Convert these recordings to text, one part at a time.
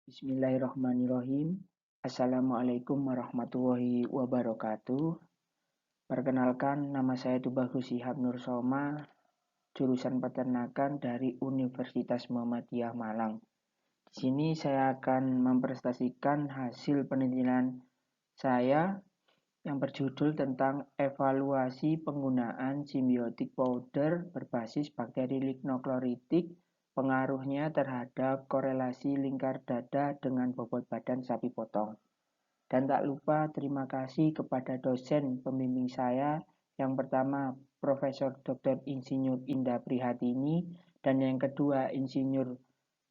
Bismillahirrahmanirrahim. Assalamualaikum warahmatullahi wabarakatuh. Perkenalkan, nama saya Tubagus Shihab Nur Soma, jurusan peternakan dari Universitas Muhammadiyah Malang. Di sini saya akan mempresentasikan hasil penelitian saya yang berjudul tentang evaluasi penggunaan simbiotik powder berbasis bakteri lignochloritic, pengaruhnya terhadap korelasi lingkar dada dengan bobot badan sapi potong. Dan tak lupa terima kasih kepada dosen pembimbing saya, yang pertama Profesor Dr. Insinyur Indah Prihatini, dan yang kedua Insinyur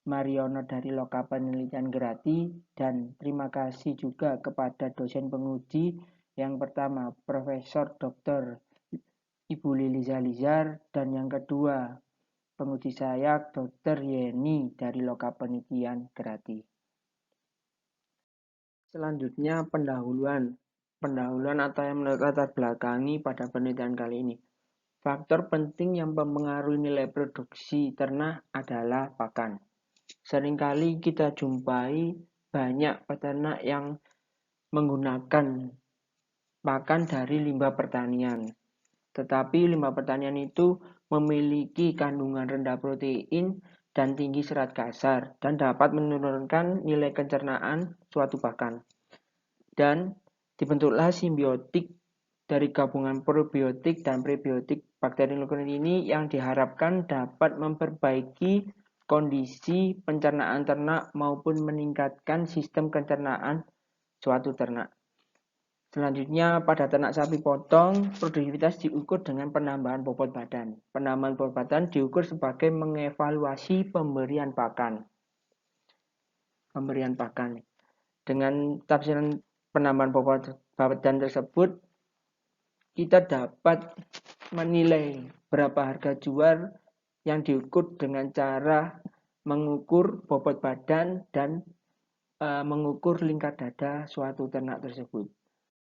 Mariono dari Loka Penelitian Grati, dan terima kasih juga kepada dosen penguji yang pertama Profesor Dr. Ibu Lili Zalizar, dan yang kedua penguji saya Dr. Yeni dari Loka Penelitian Grati. Selanjutnya pendahuluan atau yang latar belakangi pada penelitian kali ini. Faktor penting yang mempengaruhi nilai produksi ternak adalah pakan. Seringkali kita jumpai banyak peternak yang menggunakan pakan dari limbah pertanian. Tetapi limbah pertanian itu memiliki kandungan rendah protein dan tinggi serat kasar dan dapat menurunkan nilai pencernaan suatu pakan. Dan dibentuklah simbiotik dari gabungan probiotik dan prebiotik bakteri lignochloritic ini yang diharapkan dapat memperbaiki kondisi pencernaan ternak maupun meningkatkan sistem pencernaan suatu ternak. Selanjutnya, pada ternak sapi potong, produktivitas diukur dengan penambahan bobot badan. Penambahan bobot badan diukur sebagai mengevaluasi pemberian pakan. Dengan tafsiran penambahan bobot badan tersebut, kita dapat menilai berapa harga jual yang diukur dengan cara mengukur bobot badan dan mengukur lingkar dada suatu ternak tersebut.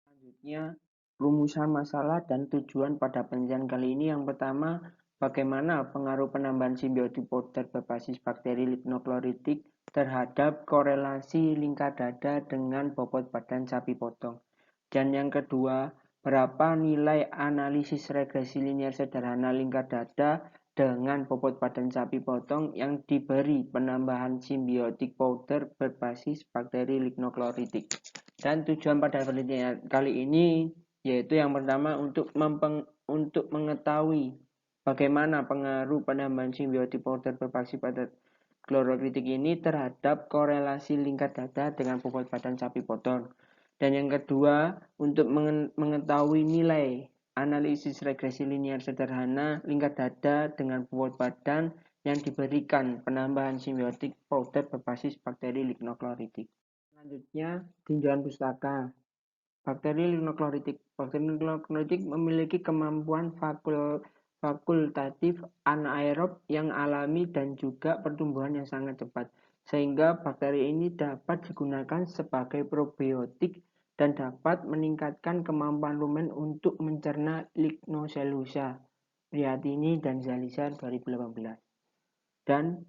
Selanjutnya, rumusan masalah dan tujuan pada penelitian kali ini. Yang pertama, bagaimana pengaruh penambahan simbiotik powder berbasis bakteri lignochloritic terhadap korelasi lingkar dada dengan bobot badan sapi potong. Dan yang kedua, berapa nilai analisis regresi linear sederhana lingkar dada dengan bobot badan sapi potong yang diberi penambahan simbiotik powder berbasis bakteri lignochloritic. Dan tujuan pada penelitian kali ini yaitu yang pertama untuk mengetahui bagaimana pengaruh penambahan simbiotik powder berbasis pada chlorokritik ini terhadap korelasi lingkar dada dengan bobot badan sapi potong. Dan yang kedua, untuk mengetahui nilai analisis regresi linear sederhana lingkar dada dengan bobot badan yang diberikan penambahan simbiotik powder berbasis bakteri lignochloritic. Selanjutnya, tinjauan pustaka. Bakteri lignochloritic. Bakteri lignochloritic memiliki kemampuan fakultatif anaerob yang alami dan juga pertumbuhan yang sangat cepat. Sehingga bakteri ini dapat digunakan sebagai probiotik dan dapat meningkatkan kemampuan rumen untuk mencerna Lignocellulosa, Prihatini dan Zalizar 2018. Dan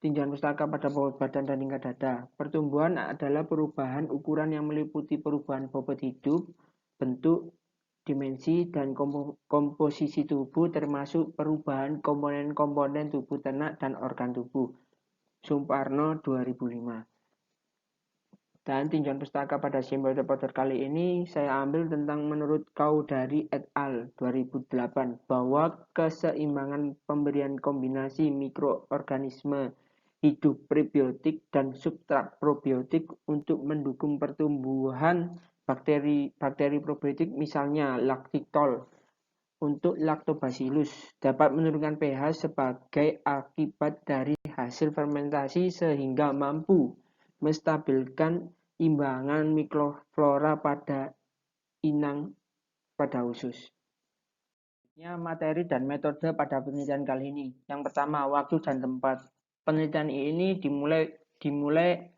tinjauan pustaka pada bobot badan dan lingkar dada. Pertumbuhan adalah perubahan ukuran yang meliputi perubahan bobot hidup, bentuk, dimensi, dan komposisi tubuh termasuk perubahan komponen-komponen tubuh ternak dan organ tubuh. Sumparno 2005. Dan tinjauan pustaka pada simbiotik powder kali ini saya ambil tentang menurut Kaudari et al. 2008 bahwa keseimbangan pemberian kombinasi mikroorganisme hidup prebiotik dan substrat probiotik untuk mendukung pertumbuhan bakteri probiotik misalnya lactitol untuk lactobacillus dapat menurunkan pH sebagai akibat dari hasil fermentasi sehingga mampu menstabilkan imbangan mikroflora pada inang pada usus. Materi dan metode pada penelitian kali ini. Yang pertama, waktu dan tempat. Penelitian ini dimulai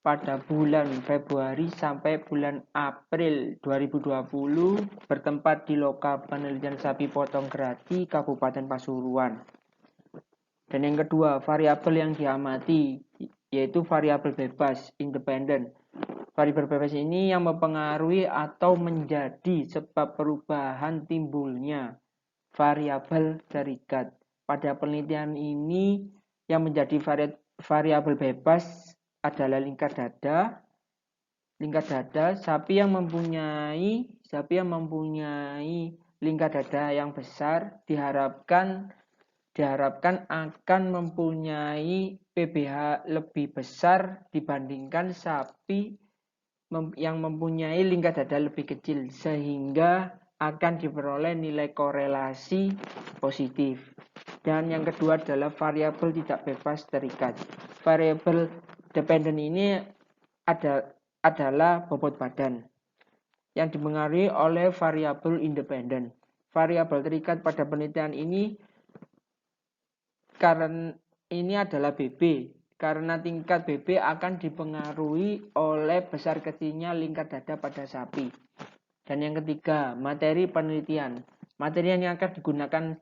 pada bulan Februari sampai bulan April 2020 bertempat di Loka Penelitian Sapi Potong Grati, Kabupaten Pasuruan. Dan yang kedua, variabel yang diamati yaitu variabel bebas independen. Variabel bebas ini yang mempengaruhi atau menjadi sebab perubahan timbulnya variabel terikat. Pada penelitian ini yang menjadi variabel bebas adalah lingkar dada. Sapi yang mempunyai lingkar dada yang besar diharapkan akan mempunyai PBH lebih besar dibandingkan sapi yang mempunyai lingkar dada lebih kecil, sehingga akan diperoleh nilai korelasi positif. Dan yang kedua adalah variabel tidak bebas terikat. Variabel dependen ini adalah bobot badan yang dipengaruhi oleh variabel independen. Variabel terikat pada penelitian ini karena ini adalah BB, karena tingkat BB akan dipengaruhi oleh besar kecilnya lingkar dada pada sapi. Dan yang ketiga, materi penelitian. Materi yang akan digunakan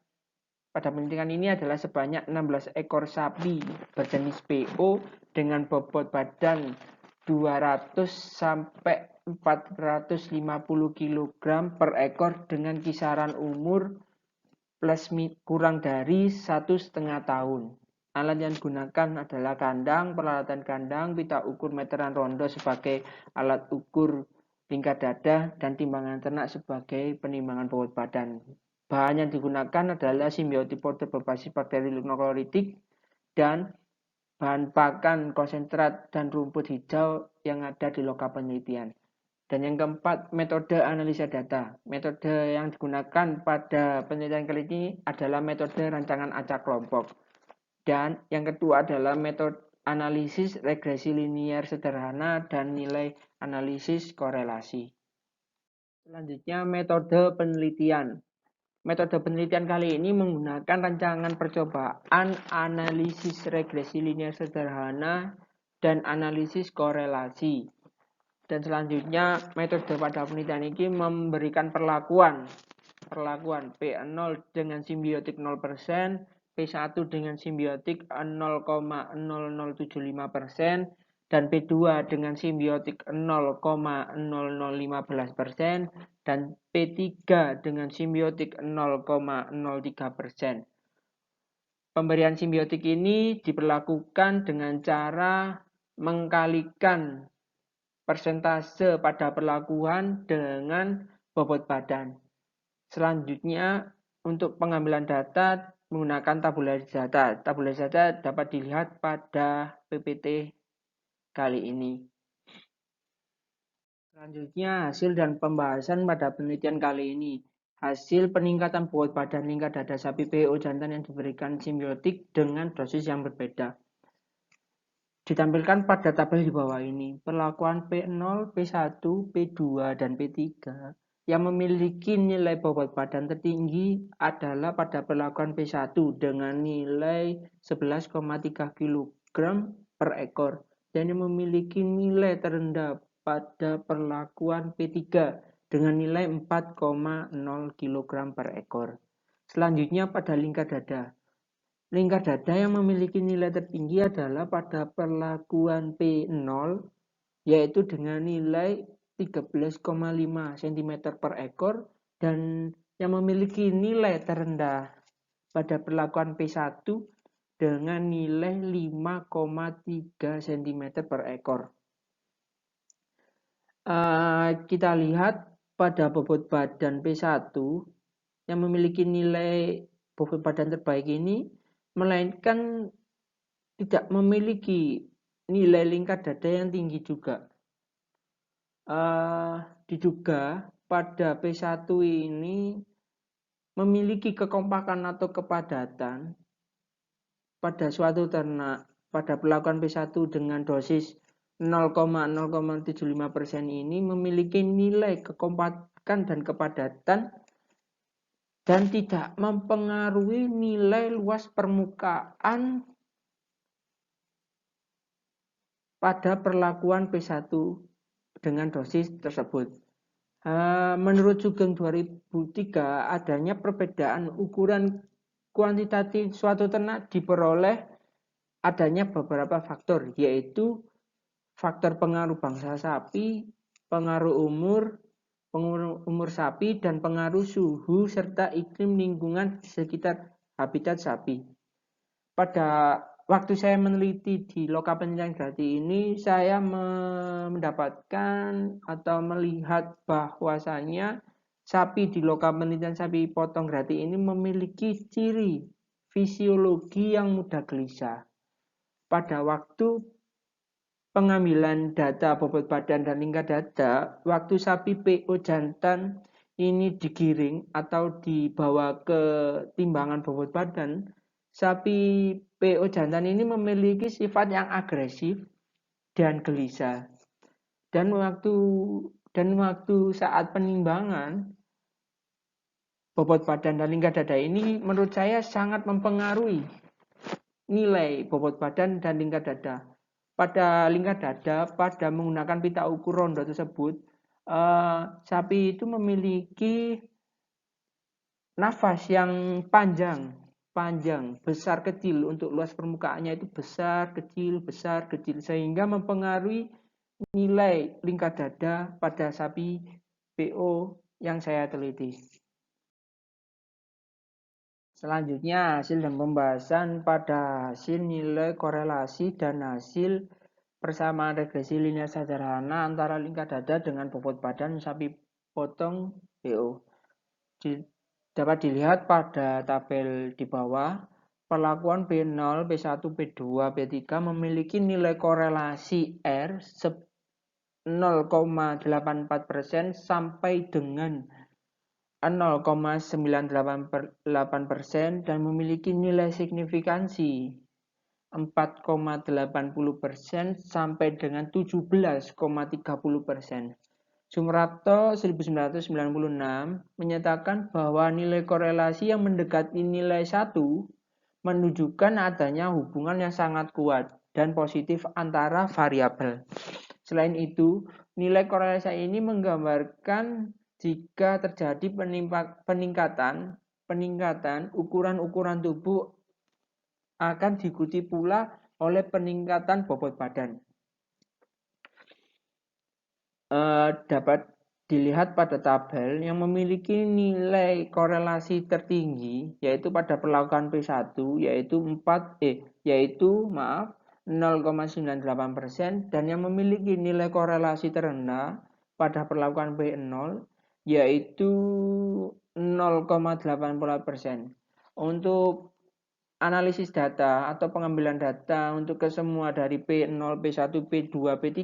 pada penelitian ini adalah sebanyak 16 ekor sapi berjenis PO dengan bobot badan 200 sampai 450 kg per ekor dengan kisaran umur plus kurang dari 1,5 tahun. Alat yang digunakan adalah kandang, peralatan kandang, pita ukur meteran rondo sebagai alat ukur lingkar dada, dan timbangan ternak sebagai penimbangan bobot badan. Bahan yang digunakan adalah simbiotik powder berbasis bakteri lignochloritic dan bahan pakan konsentrat dan rumput hijau yang ada di lokal penelitian. Dan yang keempat, metode analisa data. Metode yang digunakan pada penelitian kali ini adalah metode rancangan acak kelompok. Dan yang kedua adalah metode analisis regresi linear sederhana dan nilai analisis korelasi. Selanjutnya, metode penelitian. Metode penelitian kali ini menggunakan rancangan percobaan, analisis regresi linear sederhana, dan analisis korelasi. Dan selanjutnya, metode pada penelitian ini memberikan perlakuan P0 dengan simbiotik 0%, P1 dengan simbiotik 0,0075%, dan P2 dengan simbiotik 0,0015%, dan P3 dengan simbiotik 0,03%. Pemberian simbiotik ini diperlakukan dengan cara mengkalikan persentase pada perlakuan dengan bobot badan. Selanjutnya, untuk pengambilan data menggunakan tabulasi data. Tabulasi data dapat dilihat pada PPT kali ini. Selanjutnya, hasil dan pembahasan pada penelitian kali ini. Hasil peningkatan bobot badan lingkar dada sapi PO jantan yang diberikan simbiotik dengan dosis yang berbeda. Ditampilkan pada tabel di bawah ini. Perlakuan P0, P1, P2, dan P3 yang memiliki nilai bobot badan tertinggi adalah pada perlakuan P1 dengan nilai 11,3 kg per ekor, dan yang memiliki nilai terendah pada perlakuan P3 dengan nilai 4,0 kg per ekor. Selanjutnya pada lingkar dada. Lingkar dada yang memiliki nilai tertinggi adalah pada perlakuan P0, yaitu dengan nilai 13,5 cm per ekor, dan yang memiliki nilai terendah pada perlakuan P1 dengan nilai 5,3 cm per ekor. Kita lihat pada bobot badan P1 yang memiliki nilai bobot badan terbaik ini, melainkan tidak memiliki nilai lingkar dada yang tinggi juga. Diduga pada P1 ini memiliki kekompakan atau kepadatan pada suatu ternak pada perlakuan P1 dengan dosis 0,075% ini memiliki nilai kekompakan dan kepadatan dan tidak mempengaruhi nilai luas permukaan pada perlakuan P1 dengan dosis tersebut. Menurut Sugeng 2003, adanya perbedaan ukuran kuantitatif suatu ternak diperoleh adanya beberapa faktor, yaitu faktor pengaruh bangsa sapi, pengaruh umur sapi, dan pengaruh suhu serta iklim lingkungan sekitar habitat sapi. Pada waktu saya meneliti di Loka Penelitian Grati ini, saya mendapatkan atau melihat bahwasanya sapi di Loka Penelitian Sapi Potong Grati ini memiliki ciri fisiologi yang mudah gelisah. Pada waktu pengambilan data bobot badan dan tingkat dada, waktu sapi PO jantan ini digiring atau dibawa ke timbangan bobot badan, sapi PO jantan ini memiliki sifat yang agresif dan gelisah. Dan waktu saat penimbangan bobot badan dan tingkat dada ini menurut saya sangat mempengaruhi nilai bobot badan dan tingkat dada. Pada lingkar dada, pada menggunakan pita ukur rondo tersebut, sapi itu memiliki nafas yang panjang, besar kecil. Untuk luas permukaannya itu besar kecil, sehingga mempengaruhi nilai lingkar dada pada sapi PO yang saya teliti. Selanjutnya, hasil dan pembahasan pada hasil nilai korelasi dan hasil persamaan regresi linear sederhana antara lingkar dada dengan bobot badan sapi potong PO. Dapat dilihat pada tabel di bawah, perlakuan P0, P1, P2, P3 memiliki nilai korelasi R 0,84% sampai dengan 0,98% dan memiliki nilai signifikansi 4,80% sampai dengan 17,30%. Sumarto 1996 menyatakan bahwa nilai korelasi yang mendekati nilai 1 menunjukkan adanya hubungan yang sangat kuat dan positif antara variabel. Selain itu, nilai korelasi ini menggambarkan jika terjadi peningkatan ukuran tubuh akan diikuti pula oleh peningkatan bobot badan. Dapat dilihat pada tabel yang memiliki nilai korelasi tertinggi yaitu pada perlakuan P1 yaitu 0,98% dan yang memiliki nilai korelasi terendah pada perlakuan P0 yaitu 0,84%. Untuk analisis data atau pengambilan data untuk kesemua dari P0, P1, P2, P3,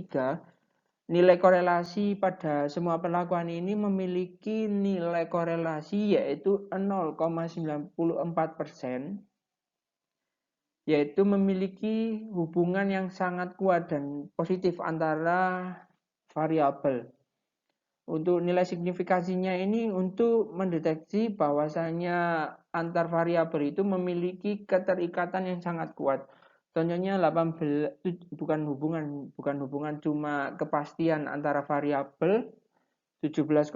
nilai korelasi pada semua perlakuan ini memiliki nilai korelasi yaitu 0,94%, yaitu memiliki hubungan yang sangat kuat dan positif antara variabel. Untuk nilai signifikansinya ini untuk mendeteksi bahwasanya antar variabel itu memiliki keterikatan yang sangat kuat. Contohnya 18 bukan hubungan cuma kepastian antara variabel 17,30%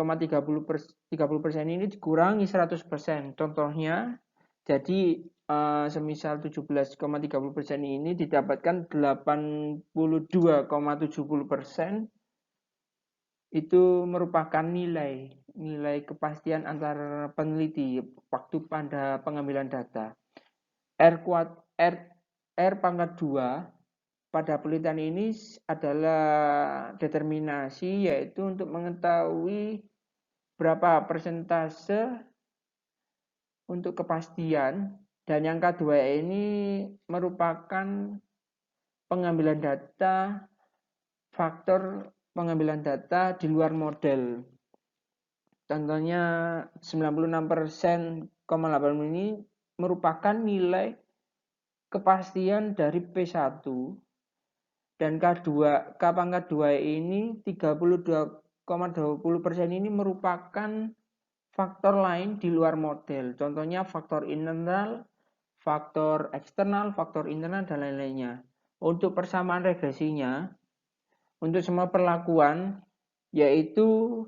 ini dikurangi 100%. Contohnya jadi semisal 17,30% ini didapatkan 82,70%, itu merupakan nilai kepastian antar peneliti waktu pada pengambilan data. R pangkat 2 pada penelitian ini adalah determinasi, yaitu untuk mengetahui berapa persentase untuk kepastian, dan yang kedua ini merupakan pengambilan data, faktor pengambilan data di luar model. Contohnya 96,8 ini merupakan nilai kepastian dari P1 dan K pangkat 2 ini 32,20% ini merupakan faktor lain di luar model. Contohnya faktor internal, faktor eksternal, faktor internal, dan lain-lainnya. Untuk persamaan regresinya, untuk semua perlakuan, yaitu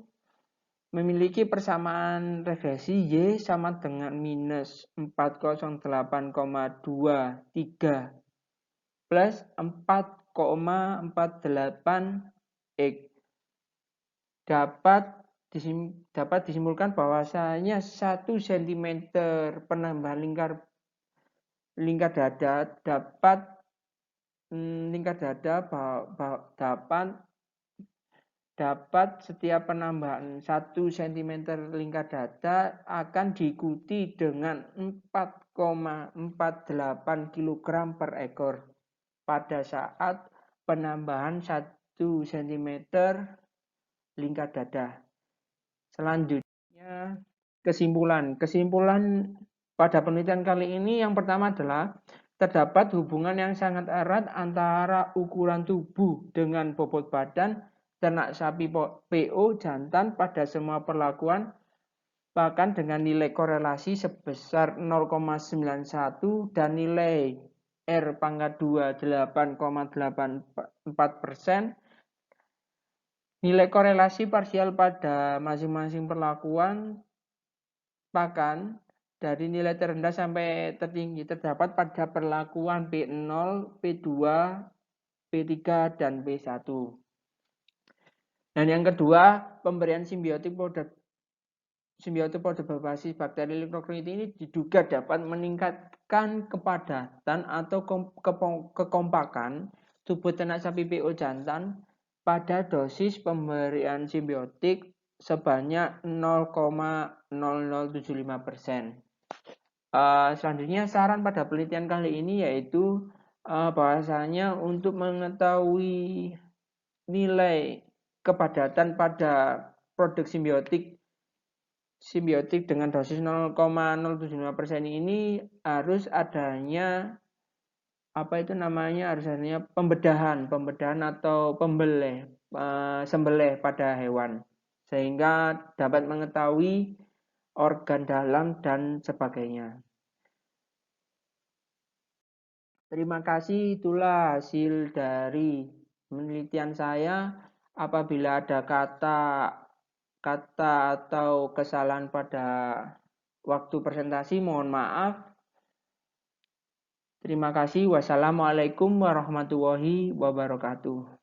memiliki persamaan regresi Y sama dengan minus 408,23 plus 4,48 X. Dapat disimpulkan bahwasanya 1 cm penambahan lingkar dada dapat setiap penambahan 1 cm lingkar dada akan diikuti dengan 4,48 kg per ekor pada saat penambahan 1 cm lingkar dada. Selanjutnya kesimpulan pada penelitian kali ini yang pertama adalah terdapat hubungan yang sangat erat antara ukuran tubuh dengan bobot badan ternak sapi PO jantan pada semua perlakuan, bahkan dengan nilai korelasi sebesar 0,91 dan nilai R⁻², 8,84%. Nilai korelasi parsial pada masing-masing perlakuan bahkan dari nilai terendah sampai tertinggi terdapat pada perlakuan P0, P2, P3, dan P1. Dan yang kedua, pemberian simbiotik powder berbasis bakteri Lignocrinity ini diduga dapat meningkatkan kepadatan atau kekompakan tubuh ternak sapi PO jantan pada dosis pemberian simbiotik sebanyak 0,0075%. Selanjutnya saran pada penelitian kali ini yaitu bahwasanya untuk mengetahui nilai kepadatan pada produk simbiotik dengan dosis 0,075% ini harus adanya pembedahan atau sembelih pada hewan sehingga dapat mengetahui organ dalam dan sebagainya. Terima kasih, itulah hasil dari penelitian saya. Apabila ada kata atau kesalahan pada waktu presentasi, mohon maaf. Terima kasih. Wassalamualaikum warahmatullahi wabarakatuh.